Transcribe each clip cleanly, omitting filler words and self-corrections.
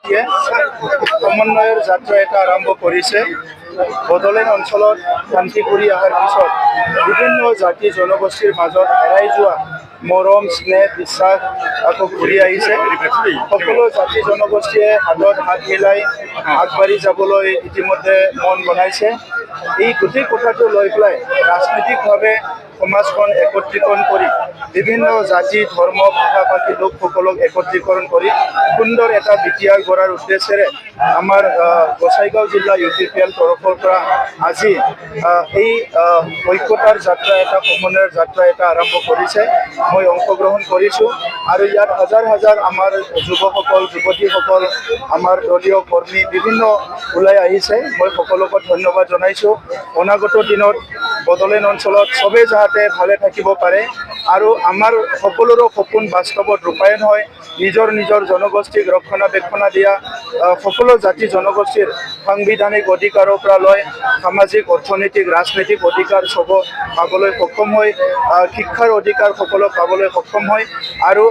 জনগোষ্ঠীয়ে সমন্বয়ৰ যাত্ৰা এটা আৰম্ভ কৰিছে। বড়োলেণ্ড অঞ্চলত শান্তি কৰি অহাৰ পিছত বিভিন্ন জাতি জনগোষ্ঠীৰ মাজত হেৰাই যোৱা মৰম স্নেহ বিশ্বাস আকৌ ঘূৰি আহিছে। সকলো জাতি জনগোষ্ঠীয়ে হাতত হাত মিলাই আগবাঢ়ি যাবলৈ ইতিমধ্যে মন বনাইছে। এই গোটেই কথাটো লৈ পেলাই ৰাজনৈতিকভাৱে সমাজখন একত্ৰীকৰণ কৰি বিভিন্ন জাতি ধৰ্ম ভাষা ভাষী লোকসকলক একত্ৰীকৰণ কৰি সুন্দৰ এটা বিটিআৰ গঢ়াৰ উদ্দেশ্যেৰে আমাৰ গোসাইগাঁও জিলা UPPL তৰফৰ পৰা আজি এই ঐক্যতাৰ যাত্ৰা এটা সমন্বয়ৰ যাত্ৰা এটা আৰম্ভ কৰিছে। মই অংশগ্ৰহণ কৰিছোঁ আৰু ইয়াত হাজাৰ হাজাৰ আমাৰ যুৱকসকল যুৱতীসকল আমাৰ দলীয় কৰ্মী বিভিন্ন ওলাই আহিছে। মই সকলোকে ধন্যবাদ জনাইছোঁ। অনাগত দিনত বড়োলেণ্ড অঞ্চলত চবেই যাতে ভালে থাকিব পাৰে আৰু আমাৰ সকলোৰে সপোন বাস্তৱত ৰূপায়ণ হয়। নিজৰ নিজৰ জনগোষ্ঠীক ৰক্ষণাবেক্ষণ দিয়া সকলো জাতি জনগোষ্ঠীৰ সাংবিধানিক অধিকাৰৰ পৰা লৈ সামাজিক অৰ্থনৈতিক ৰাজনৈতিক অধিকাৰ সব পাবলৈ সক্ষম হয়, শিক্ষাৰ অধিকাৰ সকলো পাবলৈ সক্ষম হয় আৰু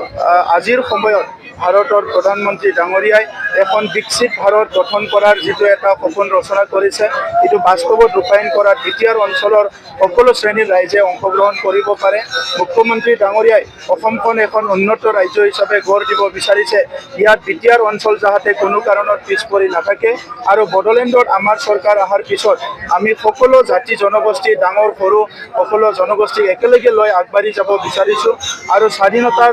আজিৰ সময়ত ভাৰতৰ প্ৰধানমন্ত্ৰী ডাঙৰীয়াই এখন বিকশিত ভাৰত গঠন কৰাৰ যিটো এটা সপোন ৰচনা কৰিছে, এইটো বাস্তৱত ৰূপায়ণ কৰাত বিটিআৰ অঞ্চলৰ সকলো শ্ৰেণীৰ ৰাইজে অংশগ্ৰহণ কৰিব পাৰে। মুখ্যমন্ত্ৰী ডাঙৰীয়াই অসমখন এখন উন্নত ৰাজ্য হিচাপে গঢ় দিব বিচাৰিছে। ইয়াত বিটিআৰ অঞ্চল যাতে কোনো কাৰণত পিছ পৰি নাথাকে আৰু বড়োলেণ্ডত আমাৰ চৰকাৰ অহাৰ পিছত আমি সকলো জাতি জনগোষ্ঠী ডাঙৰ সৰু সকলো জনগোষ্ঠীক একেলগে লৈ আগবাঢ়ি যাব বিচাৰিছোঁ আৰু স্বাধীনতাৰ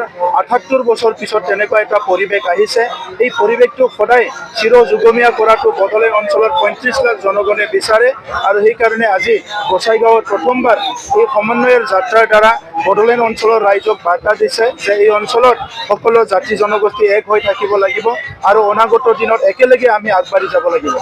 ৭৮ বছৰ পিছত তেনেকুৱা এটা পৰিৱেশ আহিছে। এই পৰিৱেশটো সদায় চিৰযুগমীয়া কৰাটো বড়োলেণ্ড অঞ্চলৰ ৩৫ লাখ জনগণে বিচাৰে আৰু সেইকাৰণে আজি গোসাইগাঁৱত প্ৰথমবাৰ এই সমন্বয়ৰ যাত্ৰাৰ দ্বাৰা বড়োলেণ্ড অঞ্চলৰ ৰাইজক বাৰ্তা দিছে যে এই অঞ্চলত সকলো জাতি জনগোষ্ঠী এক হৈ থাকিব লাগিব আৰু অনাগত দিনত একেলগে আমি আগবাঢ়ি যাব লাগিব।